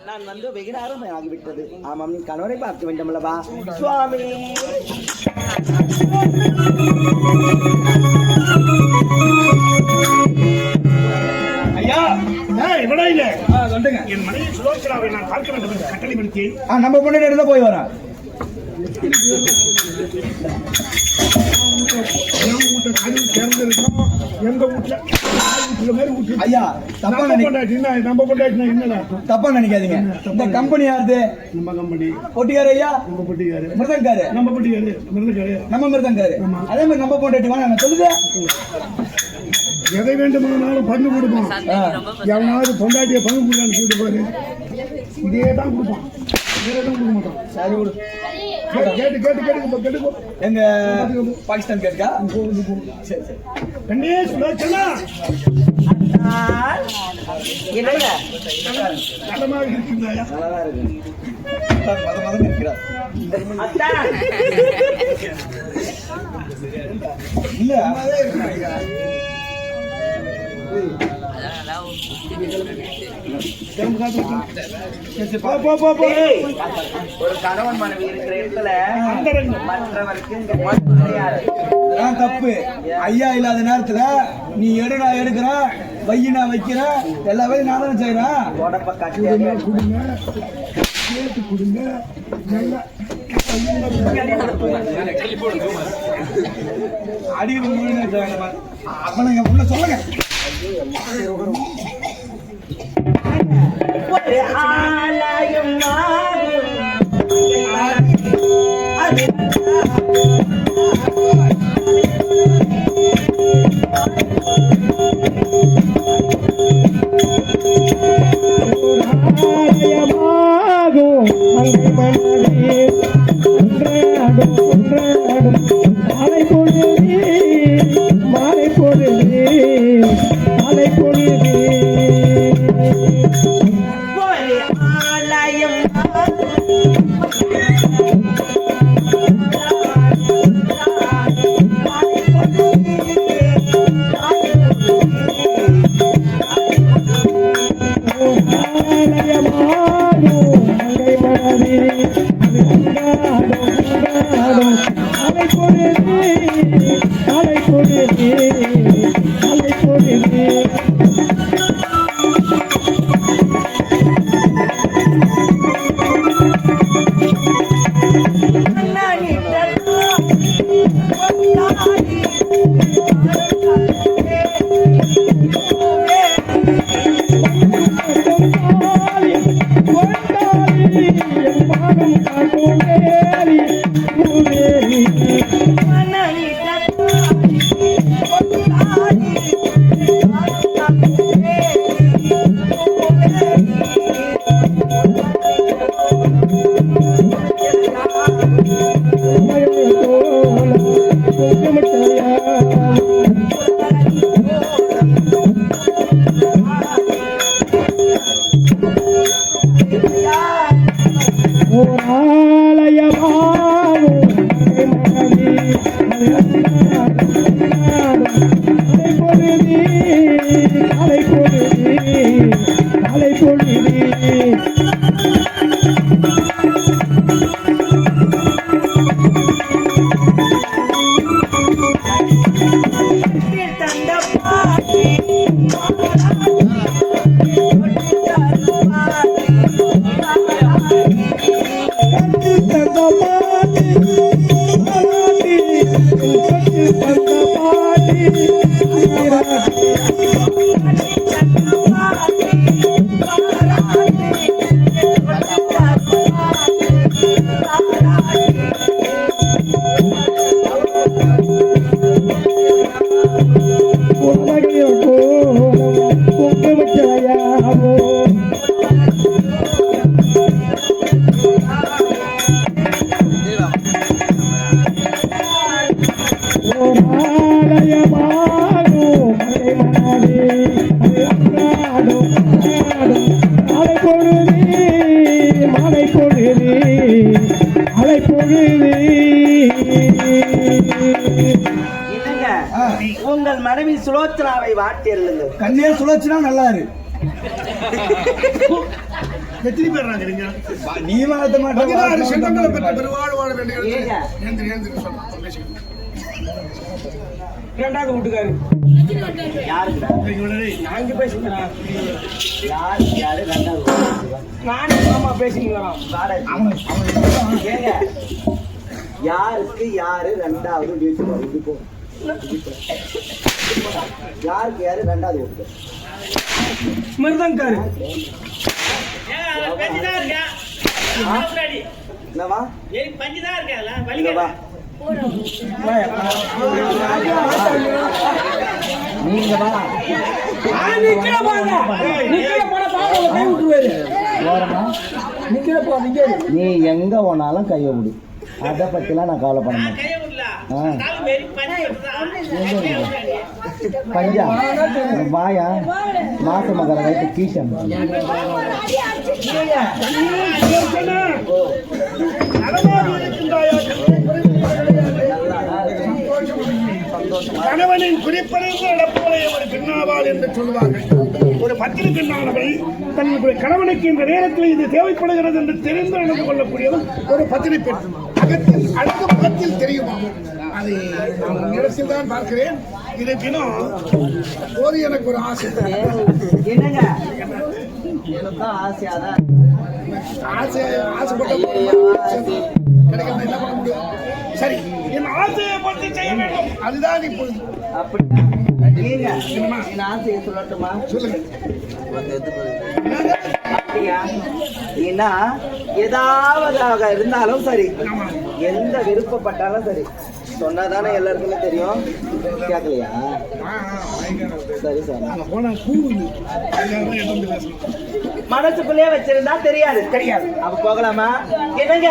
நான் வந்து வெகு நேரம் ஆகிவிட்டது. ஆமாம், நீ கணவரை பார்க்க வேண்டும் அல்லவா சுவாமி? ஐயா என் மனைவி சுலோச்சனாவை நான் பார்க்க வேண்டும் என்று கட்டளை விடுத்தேன். நம்ம பொண்ணு இருந்தா போய் வரேன். தப்பா நினைக்காதீங்க. இந்த கம்பெனி யாருது? நம்ம கம்பெனி. பொட்டிக்காரு ஐயா? நம்ம பொட்டிக்காரு. மிருதங்காரு? நம்ம பொட்டிக்காரு. மிருதங்காரு நம்ம மிருதங்காரு. அதே மாதிரி நம்ம பொண்டாட்டி வாங்க சொல்லுங்க. எதை வேண்டுமானாலும் பங்கு கொடுப்போம். எவனாவது பொண்டாட்டிய பங்கு கொடுக்கலான்னு சொல்லிட்டு பாரு, இதே தான் கொடுப்பான், வேற எதுவும் கொடுக்க மாட்டான். சரி விடு. கேட்டு கேட்டு கேட்டு கேட்டு எங்க பாகிஸ்தான் கேட்டுக்கா? சரி சரி. கண்ணே சுலோச்சனா என்னங்க நல்லமா இருக்குங்களா? நல்லா இருக்கு. மத இருக்கிறார் இல்ல ஒரு கணவன் மனைவி இருக்கிற இடத்துல மற்றவருக்கு தப்பு. ஐயா இல்லாத நேரத்துல நீ எடு நான் எடுக்கிறேன், வைய நான் வைக்கிறேன், எல்லா வேலையும் நான் தானே செய்யறேன். உடம்ப கட்டி கொடுங்க, கேட்டு கொடுங்க. அடிக்கிற அவனுங்க உள்ள சொல்லுங்க. ஆலயம் உங்கள் மனைவி சுலோச்சனாவை வாட்டி எழுதுங்க. கண்ணே சுலோச்சனா நல்லா இருக்கு. எத்தனை பேர் நாங்க நீ மாத்த மாட்டேன் 16 செல்வங்களை பெற்ற பெருவாழ் வாழ வேண்டிய ஏந்திரி சொல்லுங்க. இரண்டாவது வீட்டுக்காரு நாங்க பேசுகிறா யாரு ரெண்டாவது நானே மாமா பேசிக்கிறோம். ஏங்க யாருக்கு யாரு ரெண்டாவது வீட்டுக்கு யாருக்கு யாரு ரெண்டாவது வீட்டுக்கு மிருதங்காரு என்னவா இங்கவா. நீங்க வா நீ எங்க போனாலும் கைய விடு, அதை பத்திலாம் நான் கவலைப்பட மாட்டேன். பஞ்சா வாயா மாச மகர வயசு கீஷன் கணவனின் குறிப்பறிந்து நடப்பவளை ஒரு பெண்ணாவாள் என்று சொல்வார்கள். ஒரு பத்திரி பெண்ணானவள் தன்னுடைய கணவனுக்கு இந்த நேரத்தில் இது தேவைப்படுகிறது என்று தெரிந்து நடந்து கொள்ளக்கூடியவள் ஒரு பத்திரி பெண். அகத்தில் அடுத்த முகத்தில் தெரியுமா? அதை நான் இடத்தில் தான் பார்க்கிறேன். இருப்பினும் ஒரு எனக்கு ஒரு ஆசை. என்னங்க எனக்கும் ஆசையாதான் ஆசைப்பட்ட கிடைக்காம என்ன பண்ண முடியும்? சரி, என் ஆசையை பற்றி செய்ய வேண்டும். அதுதான் இப்பொழுது. அப்படி நீங்க என் ஆசையை சொல்லட்டுமா? சொல்லுங்க. அப்படியா? ஏன்னா ஏதாவது இருந்தாலும் சரி, எந்த விருப்பப்பட்டாலும் சரி சொன்னாதானே எல்லாருக்குமே தெரியும். கேட்கலையா? சரி சார், மனசுக்குள்ளே வச்சிருந்தா தெரியாது. அப்ப போகலாமா? என்னங்க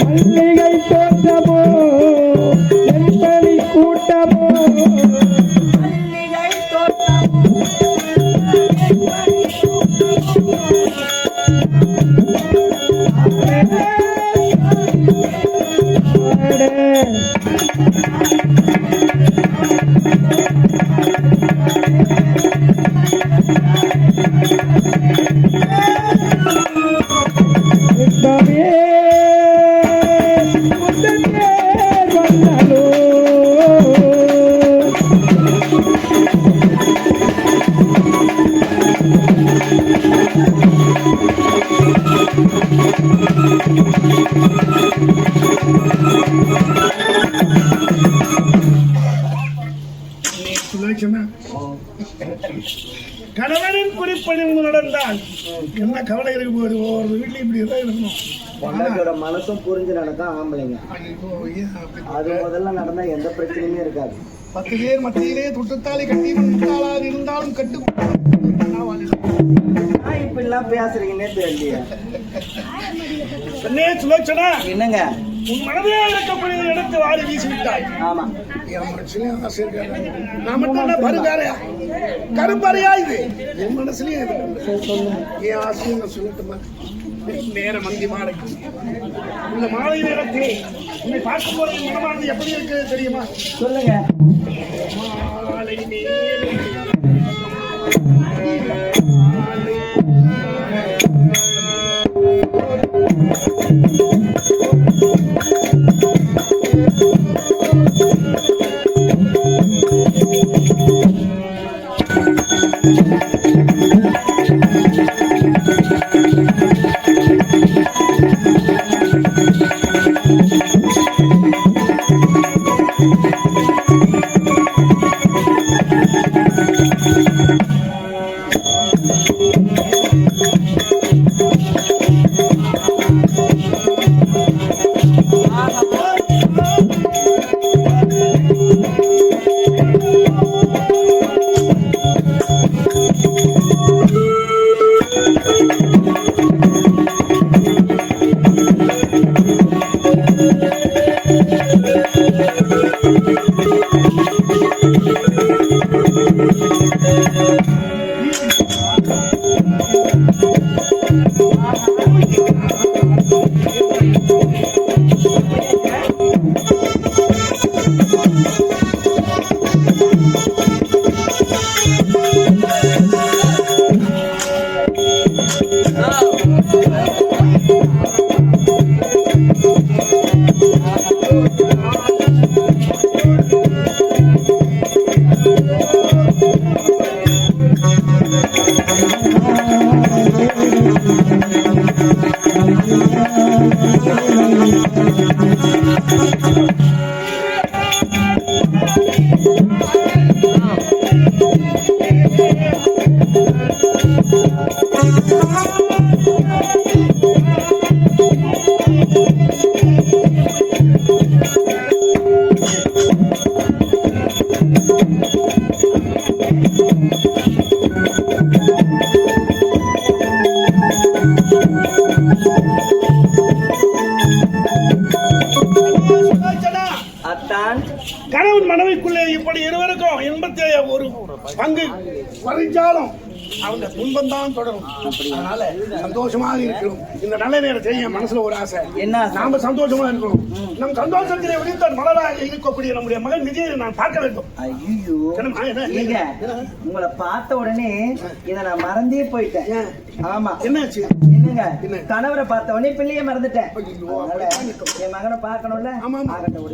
மல்லிகை தோட்டமோ எந்தனி கூட்டமோ மல்லிகை தோட்டமோ சுலோச்சனா, கணவனின் குறிப்பணிந்து நடந்தால் என்ன கவலை இருக்கு போது ஒவ்வொரு வீட்லயும் இப்படி தான் இருக்கணும். பொண்டாட்டியோட மனசும் புரிஞ்சு நடக்கும் ஆம்பளைங்க. ஐயோ, ஏன் அப்படி அது முதல்ல நடந்தா எந்த பிரச்சனையுமே இருக்காது. 10 பேர் மத்தியிலே தொட்டுத்தாலே கட்டி முட்டாளாக இருந்தாலும் கட்டு இப்ப எல்லாம் பேசுறீங்கன்னே தெரியலையே. சுலோச்சனா, என்னங்க? உன் மனதிலே இருக்கக்கூடிய இடத்தை வாரி வீசி விட்டாய். ஆமா, என் மனசுலயும் ஆசை இருக்காது. நான் மட்டும் என்ன பருங்காரையா கருப்பாறையா? இது என் மனசுலயும் இருக்கு. என் ஆசையும் நான் சொல்லட்டுமா? நேரம் மந்தி மாலை, இந்த மாலை நேரத்தில் உன்னை பார்க்கும் போது என் மனமானது எப்படி இருக்கு தெரியுமா? சொல்லுங்க. மாலை நேரம் கணவன் மனைவிக்குள்ளே இப்படி இருவருக்கும் இன்பத்தை ஒரு பங்கு வரைஞ்சாலும் அவங்க துன்பம் தான் தொடரும். அதனால சந்தோஷமாக இருக்கணும். இந்த நல்ல நேரம் செய்ய மனசுல ஒரு ஆசை என்ன, நாம சந்தோஷமா இருக்கணும். நம் சந்தோஷத்திலே விழித்த மலராக இருக்கக்கூடிய நம்முடைய மகன் விஜயை நான் பார்க்க வேண்டும். ஐயோ, உங்களை பார்த்த உடனே இதை நான் மறந்தே போயிட்டேன். ஆமா, என்னாச்சு? என்னங்க, கணவரை பார்த்த உடனே பிள்ளைய மறந்துட்டேன். என் மகனை பார்க்கணும்ல. ஆமா, ஆகட்டும்,